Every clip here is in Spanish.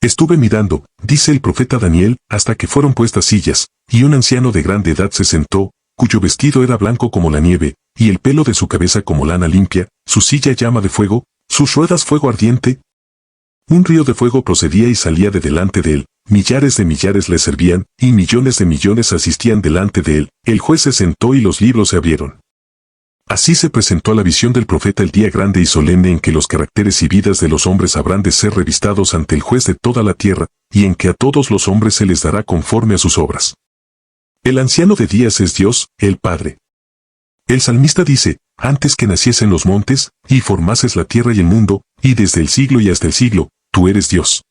Estuve mirando, dice el profeta Daniel, hasta que fueron puestas sillas, y un anciano de grande edad se sentó, cuyo vestido era blanco como la nieve, y el pelo de su cabeza como lana limpia, su silla llama de fuego, sus ruedas fuego ardiente. Un río de fuego procedía y salía de delante de él, millares de millares le servían, y millones de millones asistían delante de él. El juez se sentó y los libros se abrieron. Así se presentó la visión del profeta el día grande y solemne en que los caracteres y vidas de los hombres habrán de ser revistados ante el juez de toda la tierra, y en que a todos los hombres se les dará conforme a sus obras. El anciano de días es Dios, el Padre. El salmista dice, antes que naciesen los montes, y formases la tierra y el mundo, y desde el siglo y hasta el siglo, tú eres Dios.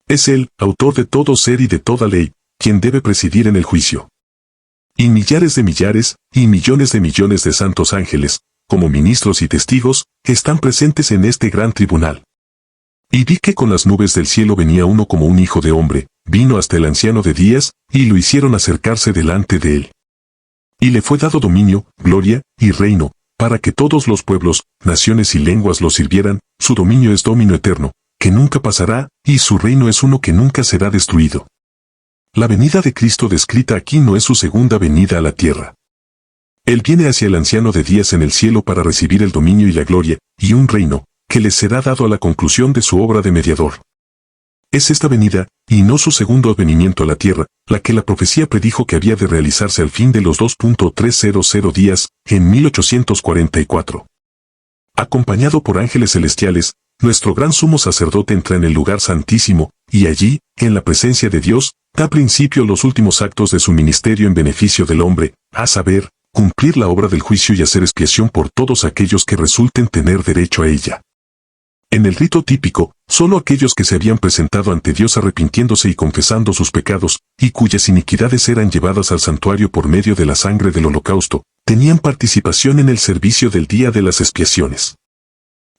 Es Él, autor de todo ser y de toda ley, quien debe presidir en el juicio. Y millares de millares, y millones de santos ángeles, como ministros y testigos, están presentes en este gran tribunal. Y vi que con las nubes del cielo venía uno como un hijo de hombre, vino hasta el anciano de días, y lo hicieron acercarse delante de él. Y le fue dado dominio, gloria, y reino, para que todos los pueblos, naciones y lenguas lo sirvieran. Su dominio es dominio eterno, que nunca pasará, y su reino es uno que nunca será destruido. La venida de Cristo descrita aquí no es su segunda venida a la tierra. Él viene hacia el anciano de días en el cielo para recibir el dominio y la gloria, y un reino, que les será dado a la conclusión de su obra de mediador. Es esta venida, y no su segundo advenimiento a la tierra, la que la profecía predijo que había de realizarse al fin de los 2.300 días, en 1844. Acompañado por ángeles celestiales, nuestro gran sumo sacerdote entra en el lugar santísimo, y allí, en la presencia de Dios, da principio los últimos actos de su ministerio en beneficio del hombre, a saber, cumplir la obra del juicio y hacer expiación por todos aquellos que resulten tener derecho a ella. En el rito típico, solo aquellos que se habían presentado ante Dios arrepintiéndose y confesando sus pecados, y cuyas iniquidades eran llevadas al santuario por medio de la sangre del holocausto, tenían participación en el servicio del día de las expiaciones.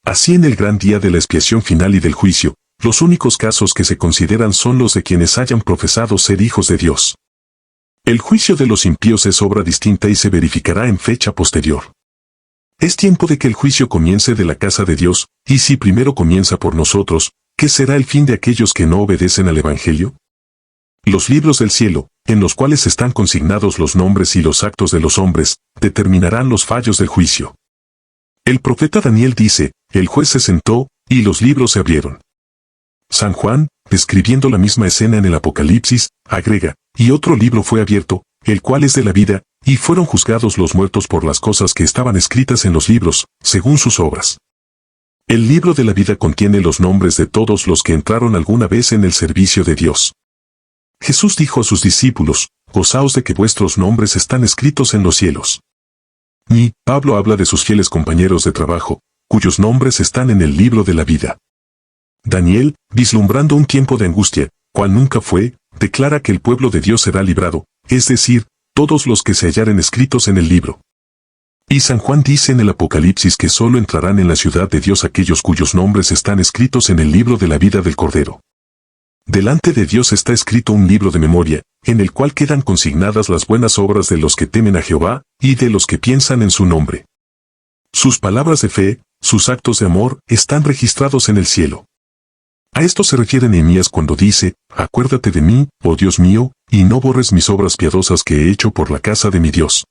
Así en el gran día de la expiación final y del juicio, los únicos casos que se consideran son los de quienes hayan profesado ser hijos de Dios. El juicio de los impíos es obra distinta y se verificará en fecha posterior. Es tiempo de que el juicio comience de la casa de Dios, y si primero comienza por nosotros, ¿qué será el fin de aquellos que no obedecen al Evangelio? Los libros del cielo, en los cuales están consignados los nombres y los actos de los hombres, determinarán los fallos del juicio. El profeta Daniel dice, el juez se sentó, y los libros se abrieron. San Juan, describiendo la misma escena en el Apocalipsis, agrega, y otro libro fue abierto, el cual es de la vida, y fueron juzgados los muertos por las cosas que estaban escritas en los libros, según sus obras. El libro de la vida contiene los nombres de todos los que entraron alguna vez en el servicio de Dios. Jesús dijo a sus discípulos, gozaos de que vuestros nombres están escritos en los cielos. Y Pablo habla de sus fieles compañeros de trabajo, cuyos nombres están en el libro de la vida. Daniel, vislumbrando un tiempo de angustia, cual nunca fue, declara que el pueblo de Dios será librado, es decir, todos los que se hallaren escritos en el libro. Y San Juan dice en el Apocalipsis que solo entrarán en la ciudad de Dios aquellos cuyos nombres están escritos en el libro de la vida del Cordero. Delante de Dios está escrito un libro de memoria, en el cual quedan consignadas las buenas obras de los que temen a Jehová, y de los que piensan en su nombre. Sus palabras de fe, sus actos de amor, están registrados en el cielo. A esto se refiere Nehemías cuando dice, acuérdate de mí, oh Dios mío, y no borres mis obras piadosas que he hecho por la casa de mi Dios.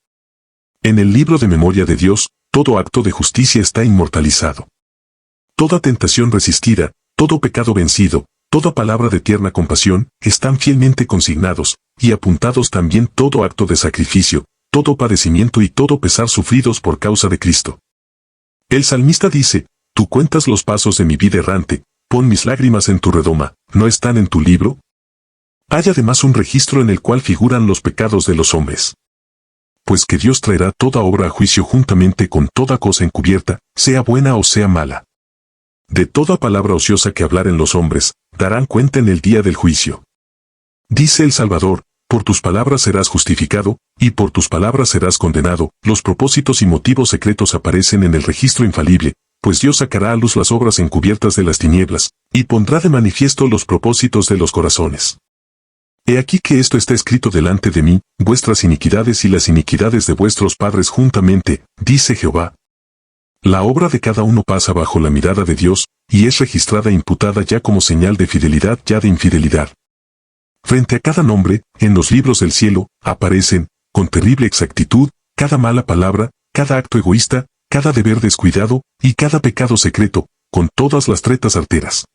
En el libro de memoria de Dios, todo acto de justicia está inmortalizado. Toda tentación resistida, todo pecado vencido, toda palabra de tierna compasión, están fielmente consignados, y apuntados también todo acto de sacrificio, todo padecimiento y todo pesar sufridos por causa de Cristo. El salmista dice, tú cuentas los pasos de mi vida errante, pon mis lágrimas en tu redoma, ¿no están en tu libro? Hay además un registro en el cual figuran los pecados de los hombres. Pues que Dios traerá toda obra a juicio juntamente con toda cosa encubierta, sea buena o sea mala. De toda palabra ociosa que hablaren los hombres, darán cuenta en el día del juicio. Dice el Salvador, por tus palabras serás justificado, y por tus palabras serás condenado. Los propósitos y motivos secretos aparecen en el registro infalible, pues Dios sacará a luz las obras encubiertas de las tinieblas, y pondrá de manifiesto los propósitos de los corazones. He aquí que esto está escrito delante de mí, vuestras iniquidades y las iniquidades de vuestros padres juntamente, dice Jehová. La obra de cada uno pasa bajo la mirada de Dios, y es registrada e imputada ya como señal de fidelidad ya de infidelidad. Frente a cada nombre, en los libros del cielo, aparecen, con terrible exactitud, cada mala palabra, cada acto egoísta, cada deber descuidado, y cada pecado secreto, con todas las tretas arteras.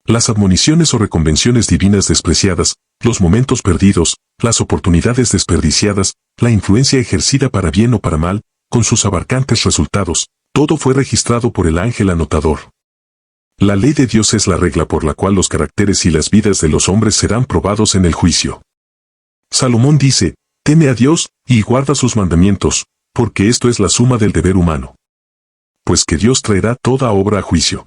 Las admoniciones o reconvenciones divinas despreciadas, los momentos perdidos, las oportunidades desperdiciadas, la influencia ejercida para bien o para mal, con sus abarcantes resultados, todo fue registrado por el ángel anotador. La ley de Dios es la regla por la cual los caracteres y las vidas de los hombres serán probados en el juicio. Salomón dice, teme a Dios, y guarda sus mandamientos, porque esto es la suma del deber humano. Pues que Dios traerá toda obra a juicio.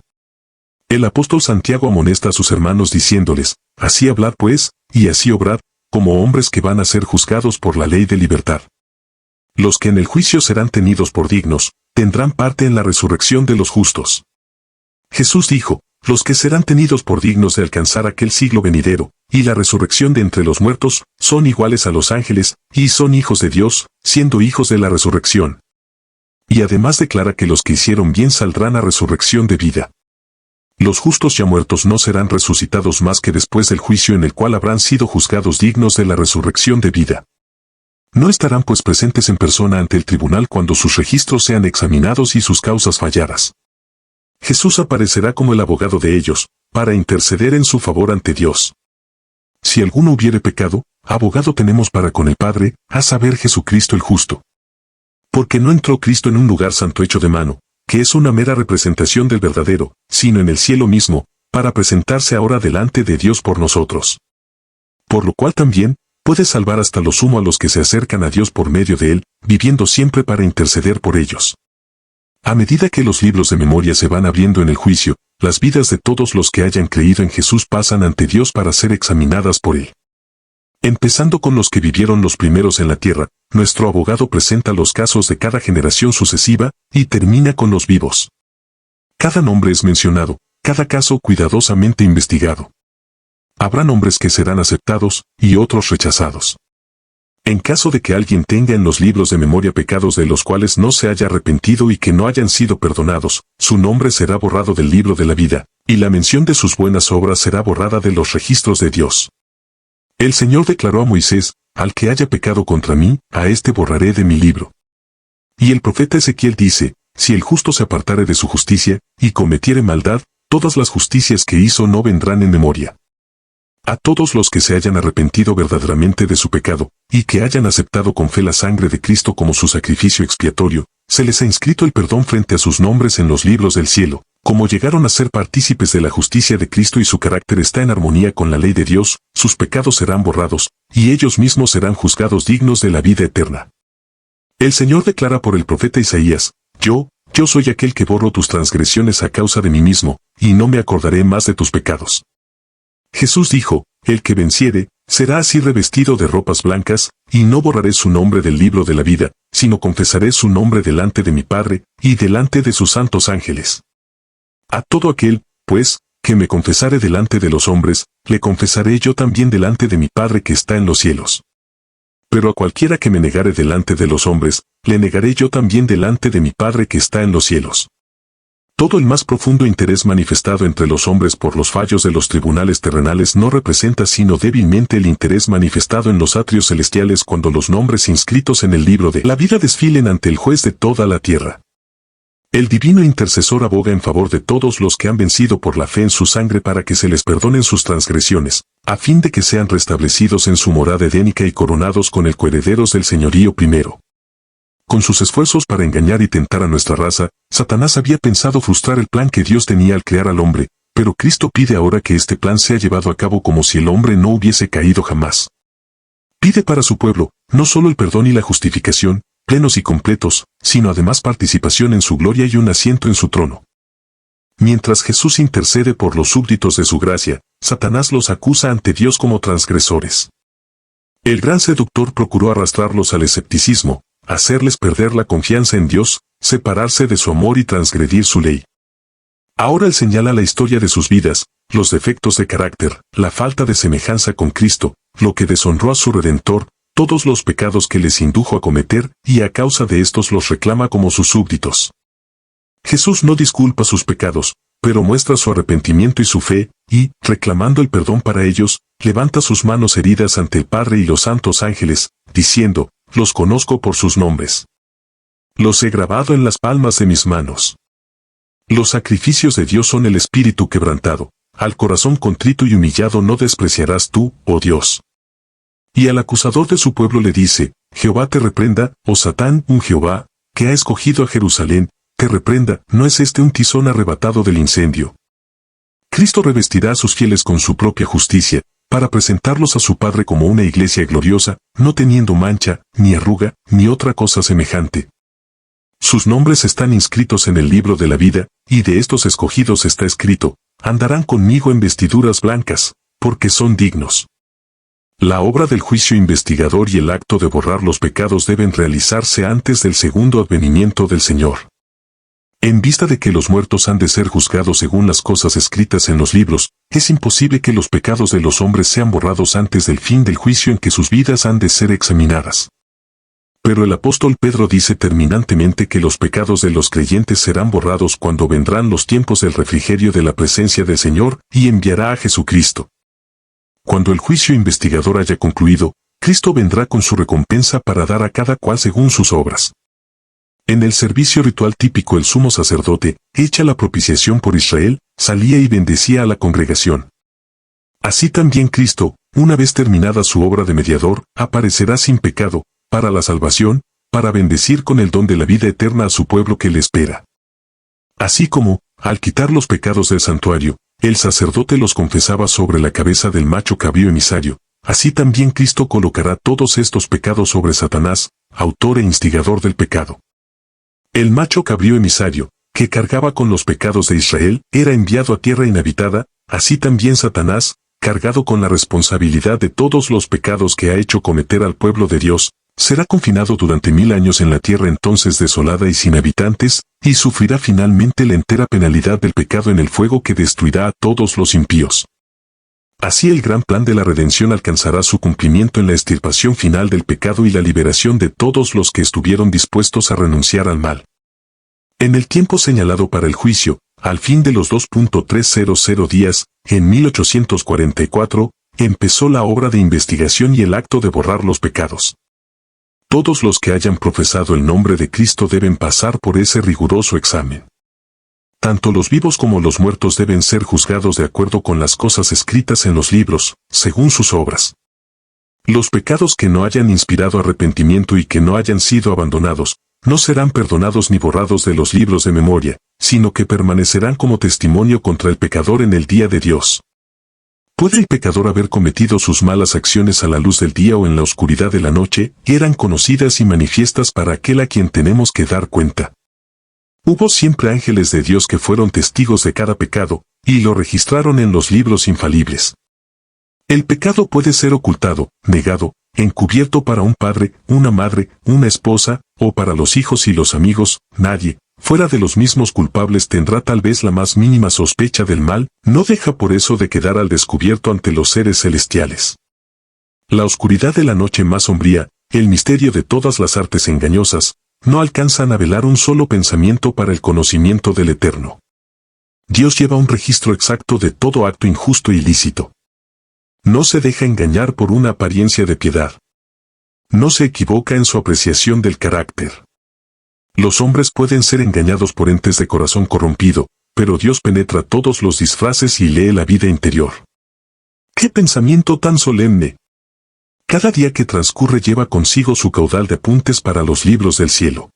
El apóstol Santiago amonesta a sus hermanos diciéndoles, así hablad pues, y así obrad, como hombres que van a ser juzgados por la ley de libertad. Los que en el juicio serán tenidos por dignos, tendrán parte en la resurrección de los justos. Jesús dijo, los que serán tenidos por dignos de alcanzar aquel siglo venidero, y la resurrección de entre los muertos, son iguales a los ángeles, y son hijos de Dios, siendo hijos de la resurrección. Y además declara que los que hicieron bien saldrán a resurrección de vida. Los justos ya muertos no serán resucitados más que después del juicio en el cual habrán sido juzgados dignos de la resurrección de vida. No estarán pues presentes en persona ante el tribunal cuando sus registros sean examinados y sus causas falladas. Jesús aparecerá como el abogado de ellos, para interceder en su favor ante Dios. Si alguno hubiere pecado, abogado tenemos para con el Padre, a saber Jesucristo el justo. Porque no entró Cristo en un lugar santo hecho de mano, que es una mera representación del verdadero, sino en el cielo mismo, para presentarse ahora delante de Dios por nosotros. Por lo cual también, puede salvar hasta lo sumo a los que se acercan a Dios por medio de Él, viviendo siempre para interceder por ellos. A medida que los libros de memoria se van abriendo en el juicio, las vidas de todos los que hayan creído en Jesús pasan ante Dios para ser examinadas por Él. Empezando con los que vivieron los primeros en la tierra, nuestro abogado presenta los casos de cada generación sucesiva, y termina con los vivos. Cada nombre es mencionado, cada caso cuidadosamente investigado. Habrá nombres que serán aceptados, y otros rechazados. En caso de que alguien tenga en los libros de memoria pecados de los cuales no se haya arrepentido y que no hayan sido perdonados, su nombre será borrado del libro de la vida, y la mención de sus buenas obras será borrada de los registros de Dios. El Señor declaró a Moisés, al que haya pecado contra mí, a éste borraré de mi libro. Y el profeta Ezequiel dice, si el justo se apartare de su justicia, y cometiere maldad, todas las justicias que hizo no vendrán en memoria. A todos los que se hayan arrepentido verdaderamente de su pecado, y que hayan aceptado con fe la sangre de Cristo como su sacrificio expiatorio, se les ha inscrito el perdón frente a sus nombres en los libros del cielo. Como llegaron a ser partícipes de la justicia de Cristo y su carácter está en armonía con la ley de Dios, sus pecados serán borrados, y ellos mismos serán juzgados dignos de la vida eterna. El Señor declara por el profeta Isaías, yo soy aquel que borro tus transgresiones a causa de mí mismo, y no me acordaré más de tus pecados. Jesús dijo, el que venciere, será así revestido de ropas blancas, y no borraré su nombre del libro de la vida, sino confesaré su nombre delante de mi Padre, y delante de sus santos ángeles. A todo aquel, pues, que me confesare delante de los hombres, le confesaré yo también delante de mi Padre que está en los cielos. Pero a cualquiera que me negare delante de los hombres, le negaré yo también delante de mi Padre que está en los cielos. Todo el más profundo interés manifestado entre los hombres por los fallos de los tribunales terrenales no representa sino débilmente el interés manifestado en los atrios celestiales cuando los nombres inscritos en el libro de la vida desfilen ante el juez de toda la tierra. El divino intercesor aboga en favor de todos los que han vencido por la fe en su sangre para que se les perdonen sus transgresiones, a fin de que sean restablecidos en su morada edénica y coronados con el coherederos del señorío primero. Con sus esfuerzos para engañar y tentar a nuestra raza, Satanás había pensado frustrar el plan que Dios tenía al crear al hombre, pero Cristo pide ahora que este plan sea llevado a cabo como si el hombre no hubiese caído jamás. Pide para su pueblo, no solo el perdón y la justificación, plenos y completos, sino además participación en su gloria y un asiento en su trono. Mientras Jesús intercede por los súbditos de su gracia, Satanás los acusa ante Dios como transgresores. El gran seductor procuró arrastrarlos al escepticismo, hacerles perder la confianza en Dios, separarse de su amor y transgredir su ley. Ahora Él señala la historia de sus vidas, los defectos de carácter, la falta de semejanza con Cristo, lo que deshonró a su Redentor, todos los pecados que les indujo a cometer, y a causa de estos los reclama como sus súbditos. Jesús no disculpa sus pecados, pero muestra su arrepentimiento y su fe, y, reclamando el perdón para ellos, levanta sus manos heridas ante el Padre y los santos ángeles, diciendo, los conozco por sus nombres. Los he grabado en las palmas de mis manos. Los sacrificios de Dios son el espíritu quebrantado, al corazón contrito y humillado no despreciarás tú, oh Dios. Y al acusador de su pueblo le dice, Jehová te reprenda, oh Satán, un Jehová, que ha escogido a Jerusalén, te reprenda, ¿no es este un tizón arrebatado del incendio? Cristo revestirá a sus fieles con su propia justicia, para presentarlos a su Padre como una iglesia gloriosa, no teniendo mancha, ni arruga, ni otra cosa semejante. Sus nombres están inscritos en el libro de la vida, y de estos escogidos está escrito, andarán conmigo en vestiduras blancas, porque son dignos. La obra del juicio investigador y el acto de borrar los pecados deben realizarse antes del segundo advenimiento del Señor. En vista de que los muertos han de ser juzgados según las cosas escritas en los libros, es imposible que los pecados de los hombres sean borrados antes del fin del juicio en que sus vidas han de ser examinadas. Pero el apóstol Pedro dice terminantemente que los pecados de los creyentes serán borrados cuando vendrán los tiempos del refrigerio de la presencia del Señor y enviará a Jesucristo. Cuando el juicio investigador haya concluido, Cristo vendrá con su recompensa para dar a cada cual según sus obras. En el servicio ritual típico el sumo sacerdote, hecha la propiciación por Israel, salía y bendecía a la congregación. Así también Cristo, una vez terminada su obra de mediador, aparecerá sin pecado, para la salvación, para bendecir con el don de la vida eterna a su pueblo que le espera. Así como, al quitar los pecados del santuario, el sacerdote los confesaba sobre la cabeza del macho cabrío emisario, así también Cristo colocará todos estos pecados sobre Satanás, autor e instigador del pecado. El macho cabrío emisario, que cargaba con los pecados de Israel, era enviado a tierra inhabitada, así también Satanás, cargado con la responsabilidad de todos los pecados que ha hecho cometer al pueblo de Dios, será confinado durante 1000 años en la tierra entonces desolada y sin habitantes, y sufrirá finalmente la entera penalidad del pecado en el fuego que destruirá a todos los impíos. Así el gran plan de la redención alcanzará su cumplimiento en la extirpación final del pecado y la liberación de todos los que estuvieron dispuestos a renunciar al mal. En el tiempo señalado para el juicio, al fin de los 2.300 días, en 1844, empezó la obra de investigación y el acto de borrar los pecados. Todos los que hayan profesado el nombre de Cristo deben pasar por ese riguroso examen. Tanto los vivos como los muertos deben ser juzgados de acuerdo con las cosas escritas en los libros, según sus obras. Los pecados que no hayan inspirado arrepentimiento y que no hayan sido abandonados, no serán perdonados ni borrados de los libros de memoria, sino que permanecerán como testimonio contra el pecador en el día de Dios. ¿Puede el pecador haber cometido sus malas acciones a la luz del día o en la oscuridad de la noche? Eran conocidas y manifiestas para aquel a quien tenemos que dar cuenta. Hubo siempre ángeles de Dios que fueron testigos de cada pecado, y lo registraron en los libros infalibles. El pecado puede ser ocultado, negado, encubierto para un padre, una madre, una esposa, o para los hijos y los amigos. Nadie, fuera de los mismos culpables, tendrá tal vez la más mínima sospecha del mal, no deja por eso de quedar al descubierto ante los seres celestiales. La oscuridad de la noche más sombría, el misterio de todas las artes engañosas, no alcanzan a velar un solo pensamiento para el conocimiento del Eterno. Dios lleva un registro exacto de todo acto injusto y ilícito. No se deja engañar por una apariencia de piedad. No se equivoca en su apreciación del carácter. Los hombres pueden ser engañados por entes de corazón corrompido, pero Dios penetra todos los disfraces y lee la vida interior. ¡Qué pensamiento tan solemne! Cada día que transcurre lleva consigo su caudal de apuntes para los libros del cielo.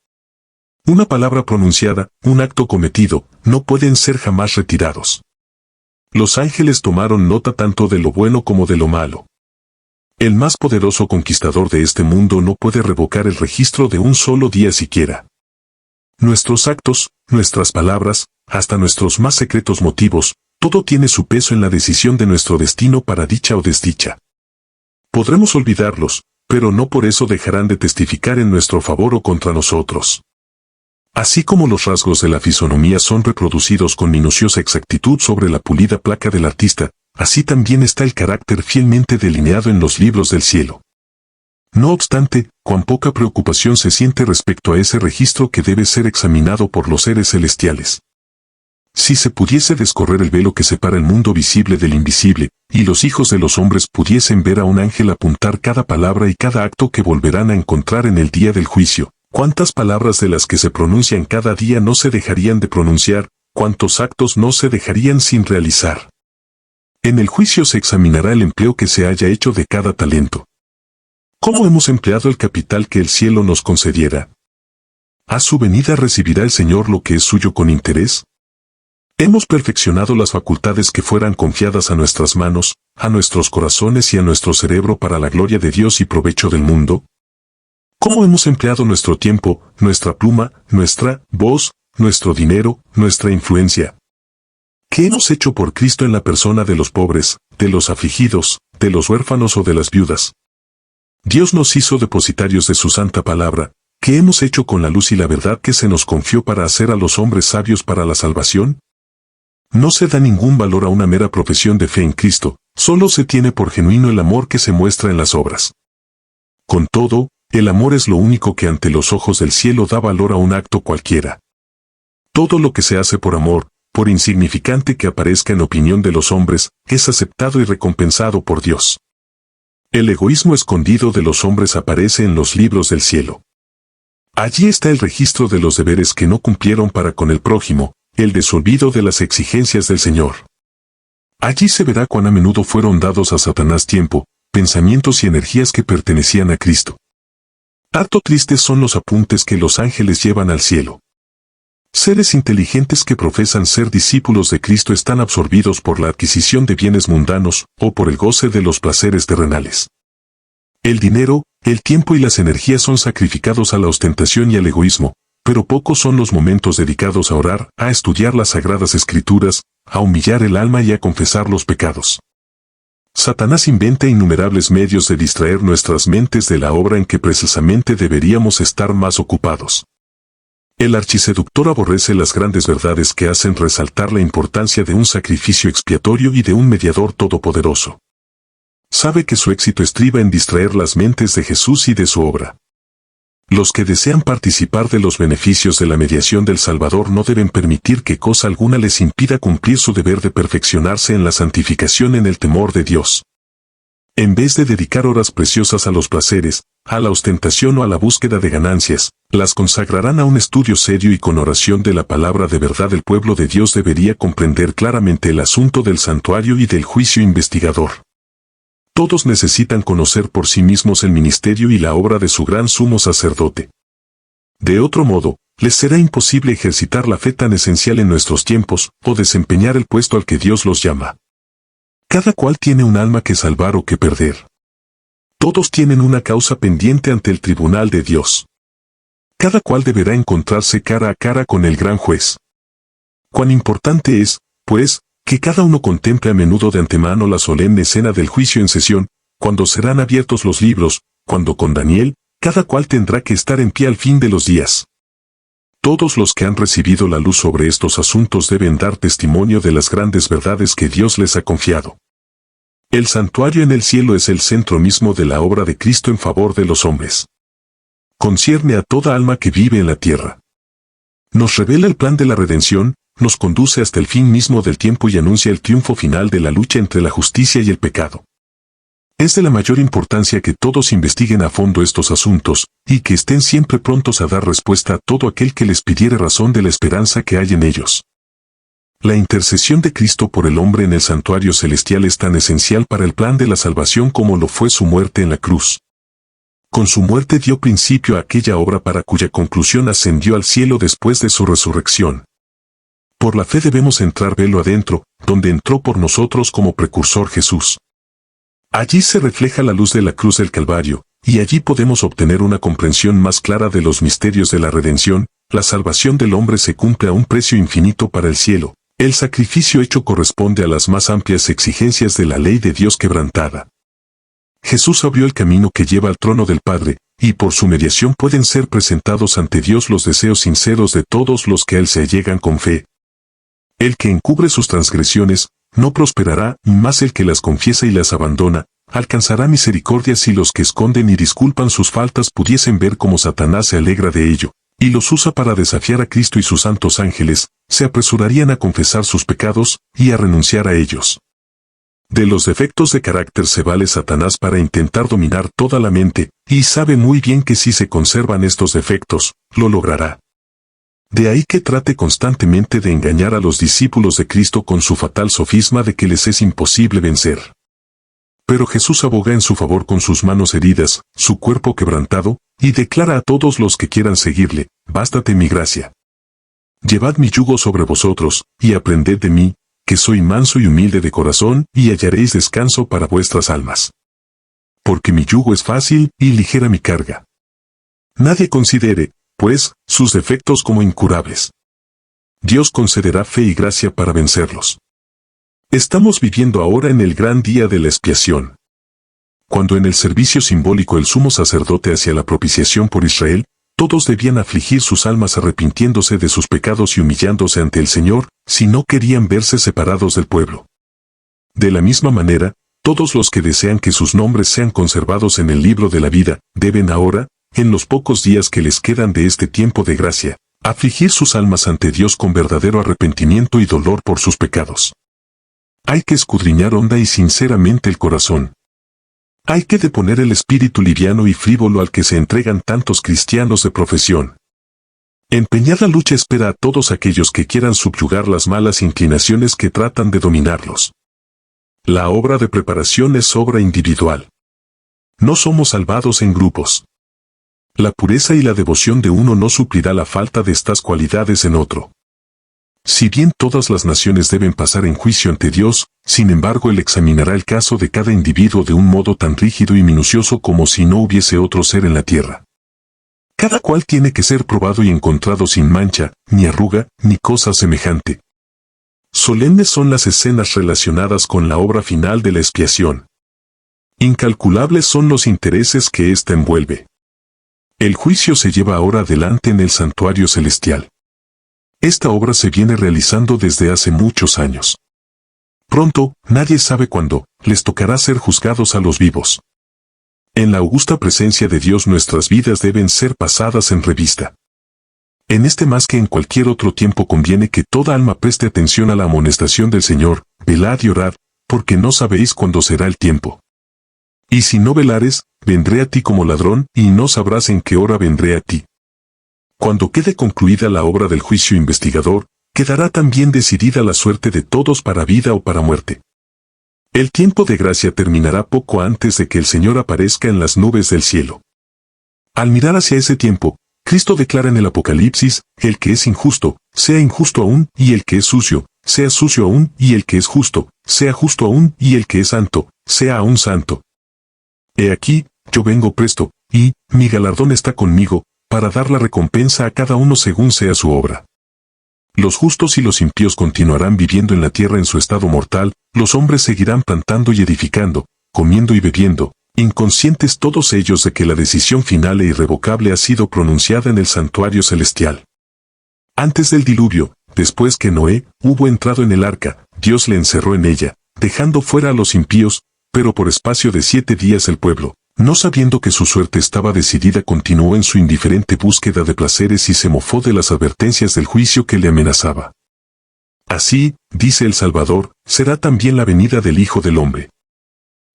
Una palabra pronunciada, un acto cometido, no pueden ser jamás retirados. Los ángeles tomaron nota tanto de lo bueno como de lo malo. El más poderoso conquistador de este mundo no puede revocar el registro de un solo día siquiera. Nuestros actos, nuestras palabras, hasta nuestros más secretos motivos, todo tiene su peso en la decisión de nuestro destino para dicha o desdicha. Podremos olvidarlos, pero no por eso dejarán de testificar en nuestro favor o contra nosotros. Así como los rasgos de la fisonomía son reproducidos con minuciosa exactitud sobre la pulida placa del artista, así también está el carácter fielmente delineado en los libros del cielo. No obstante, cuán poca preocupación se siente respecto a ese registro que debe ser examinado por los seres celestiales. Si se pudiese descorrer el velo que separa el mundo visible del invisible, y los hijos de los hombres pudiesen ver a un ángel apuntar cada palabra y cada acto que volverán a encontrar en el día del juicio, ¿cuántas palabras de las que se pronuncian cada día no se dejarían de pronunciar? ¿Cuántos actos no se dejarían sin realizar? En el juicio se examinará el empleo que se haya hecho de cada talento. ¿Cómo hemos empleado el capital que el cielo nos concediera? ¿A su venida recibirá el Señor lo que es suyo con interés? ¿Hemos perfeccionado las facultades que fueran confiadas a nuestras manos, a nuestros corazones y a nuestro cerebro para la gloria de Dios y provecho del mundo? ¿Cómo hemos empleado nuestro tiempo, nuestra pluma, nuestra voz, nuestro dinero, nuestra influencia? ¿Qué hemos hecho por Cristo en la persona de los pobres, de los afligidos, de los huérfanos o de las viudas? Dios nos hizo depositarios de su santa palabra. ¿Qué hemos hecho con la luz y la verdad que se nos confió para hacer a los hombres sabios para la salvación? No se da ningún valor a una mera profesión de fe en Cristo, solo se tiene por genuino el amor que se muestra en las obras. Con todo, el amor es lo único que ante los ojos del cielo da valor a un acto cualquiera. Todo lo que se hace por amor, por insignificante que aparezca en opinión de los hombres, es aceptado y recompensado por Dios. El egoísmo escondido de los hombres aparece en los libros del cielo. Allí está el registro de los deberes que no cumplieron para con el prójimo, el desolvido de las exigencias del Señor. Allí se verá cuán a menudo fueron dados a Satanás tiempo, pensamientos y energías que pertenecían a Cristo. Harto tristes son los apuntes que los ángeles llevan al cielo. Seres inteligentes que profesan ser discípulos de Cristo están absorbidos por la adquisición de bienes mundanos o por el goce de los placeres terrenales. El dinero, el tiempo y las energías son sacrificados a la ostentación y al egoísmo, pero pocos son los momentos dedicados a orar, a estudiar las sagradas escrituras, a humillar el alma y a confesar los pecados. Satanás inventa innumerables medios de distraer nuestras mentes de la obra en que precisamente deberíamos estar más ocupados. El archiseductor aborrece las grandes verdades que hacen resaltar la importancia de un sacrificio expiatorio y de un mediador todopoderoso. Sabe que su éxito estriba en distraer las mentes de Jesús y de su obra. Los que desean participar de los beneficios de la mediación del Salvador no deben permitir que cosa alguna les impida cumplir su deber de perfeccionarse en la santificación en el temor de Dios. En vez de dedicar horas preciosas a los placeres, a la ostentación o a la búsqueda de ganancias, las consagrarán a un estudio serio y con oración de la palabra de verdad. El pueblo de Dios debería comprender claramente el asunto del santuario y del juicio investigador. Todos necesitan conocer por sí mismos el ministerio y la obra de su gran sumo sacerdote. De otro modo, les será imposible ejercitar la fe tan esencial en nuestros tiempos, o desempeñar el puesto al que Dios los llama. Cada cual tiene un alma que salvar o que perder. Todos tienen una causa pendiente ante el tribunal de Dios. Cada cual deberá encontrarse cara a cara con el gran juez. Cuán importante es, pues, que cada uno contemple a menudo de antemano la solemne escena del juicio en sesión, cuando serán abiertos los libros, cuando con Daniel, cada cual tendrá que estar en pie al fin de los días. Todos los que han recibido la luz sobre estos asuntos deben dar testimonio de las grandes verdades que Dios les ha confiado. El santuario en el cielo es el centro mismo de la obra de Cristo en favor de los hombres. Concierne a toda alma que vive en la tierra. Nos revela el plan de la redención, nos conduce hasta el fin mismo del tiempo y anuncia el triunfo final de la lucha entre la justicia y el pecado. Es de la mayor importancia que todos investiguen a fondo estos asuntos, y que estén siempre prontos a dar respuesta a todo aquel que les pidiere razón de la esperanza que hay en ellos. La intercesión de Cristo por el hombre en el santuario celestial es tan esencial para el plan de la salvación como lo fue su muerte en la cruz. Con su muerte dio principio a aquella obra para cuya conclusión ascendió al cielo después de su resurrección. Por la fe debemos entrar velo adentro, donde entró por nosotros como precursor Jesús. Allí se refleja la luz de la cruz del Calvario, y allí podemos obtener una comprensión más clara de los misterios de la redención. La salvación del hombre se cumple a un precio infinito para el cielo. El sacrificio hecho corresponde a las más amplias exigencias de la ley de Dios quebrantada. Jesús abrió el camino que lleva al trono del Padre, y por su mediación pueden ser presentados ante Dios los deseos sinceros de todos los que a Él se allegan con fe. El que encubre sus transgresiones, no prosperará, y más el que las confiesa y las abandona, alcanzará misericordia. Si los que esconden y disculpan sus faltas pudiesen ver cómo Satanás se alegra de ello, y los usa para desafiar a Cristo y sus santos ángeles, se apresurarían a confesar sus pecados y a renunciar a ellos. De los defectos de carácter se vale Satanás para intentar dominar toda la mente, y sabe muy bien que si se conservan estos defectos, lo logrará. De ahí que trate constantemente de engañar a los discípulos de Cristo con su fatal sofisma de que les es imposible vencer. Pero Jesús aboga en su favor con sus manos heridas, su cuerpo quebrantado, y declara a todos los que quieran seguirle: bástate mi gracia. Llevad mi yugo sobre vosotros, y aprended de mí, que soy manso y humilde de corazón, y hallaréis descanso para vuestras almas. Porque mi yugo es fácil y ligera mi carga. Nadie considere, pues, sus defectos como incurables. Dios concederá fe y gracia para vencerlos. Estamos viviendo ahora en el gran día de la expiación. Cuando en el servicio simbólico el sumo sacerdote hacía la propiciación por Israel, todos debían afligir sus almas arrepintiéndose de sus pecados y humillándose ante el Señor, si no querían verse separados del pueblo. De la misma manera, todos los que desean que sus nombres sean conservados en el libro de la vida, deben ahora, en los pocos días que les quedan de este tiempo de gracia, afligir sus almas ante Dios con verdadero arrepentimiento y dolor por sus pecados. Hay que escudriñar honda y sinceramente el corazón. Hay que deponer el espíritu liviano y frívolo al que se entregan tantos cristianos de profesión. Empeñada lucha espera a todos aquellos que quieran subyugar las malas inclinaciones que tratan de dominarlos. La obra de preparación es obra individual. No somos salvados en grupos. La pureza y la devoción de uno no suplirá la falta de estas cualidades en otro. Si bien todas las naciones deben pasar en juicio ante Dios, sin embargo Él examinará el caso de cada individuo de un modo tan rígido y minucioso como si no hubiese otro ser en la tierra. Cada cual tiene que ser probado y encontrado sin mancha, ni arruga, ni cosa semejante. Solemnes son las escenas relacionadas con la obra final de la expiación. Incalculables son los intereses que ésta envuelve. El juicio se lleva ahora adelante en el santuario celestial. Esta obra se viene realizando desde hace muchos años. Pronto, nadie sabe cuándo, les tocará ser juzgados a los vivos. En la augusta presencia de Dios nuestras vidas deben ser pasadas en revista. En este más que en cualquier otro tiempo conviene que toda alma preste atención a la amonestación del Señor: velad y orad, porque no sabéis cuándo será el tiempo. Y si no velares, vendré a ti como ladrón, y no sabrás en qué hora vendré a ti. Cuando quede concluida la obra del juicio investigador, quedará también decidida la suerte de todos para vida o para muerte. El tiempo de gracia terminará poco antes de que el Señor aparezca en las nubes del cielo. Al mirar hacia ese tiempo, Cristo declara en el Apocalipsis: el que es injusto, sea injusto aún, y el que es sucio, sea sucio aún, y el que es justo, sea justo aún, y el que es santo, sea aún santo. He aquí, yo vengo presto, y mi galardón está conmigo, para dar la recompensa a cada uno según sea su obra. Los justos y los impíos continuarán viviendo en la tierra en su estado mortal, los hombres seguirán plantando y edificando, comiendo y bebiendo, inconscientes todos ellos de que la decisión final e irrevocable ha sido pronunciada en el santuario celestial. Antes del diluvio, después que Noé hubo entrado en el arca, Dios le encerró en ella, dejando fuera a los impíos, pero por espacio de 7 días el pueblo, no sabiendo que su suerte estaba decidida, continuó en su indiferente búsqueda de placeres y se mofó de las advertencias del juicio que le amenazaba. Así, dice el Salvador, será también la venida del Hijo del Hombre.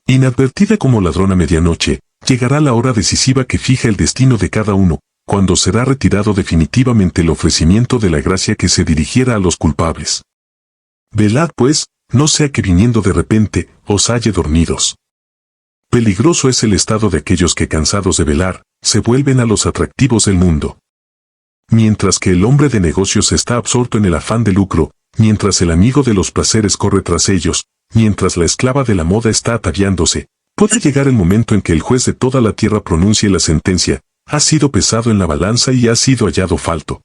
Inadvertida como ladrón a medianoche, llegará la hora decisiva que fija el destino de cada uno, cuando será retirado definitivamente el ofrecimiento de la gracia que se dirigiera a los culpables. Velad pues, no sea que viniendo de repente, os halle dormidos. Peligroso es el estado de aquellos que, cansados de velar, se vuelven a los atractivos del mundo. Mientras que el hombre de negocios está absorto en el afán de lucro, mientras el amigo de los placeres corre tras ellos, mientras la esclava de la moda está ataviándose, puede llegar el momento en que el juez de toda la tierra pronuncie la sentencia: ha sido pesado en la balanza y ha sido hallado falto.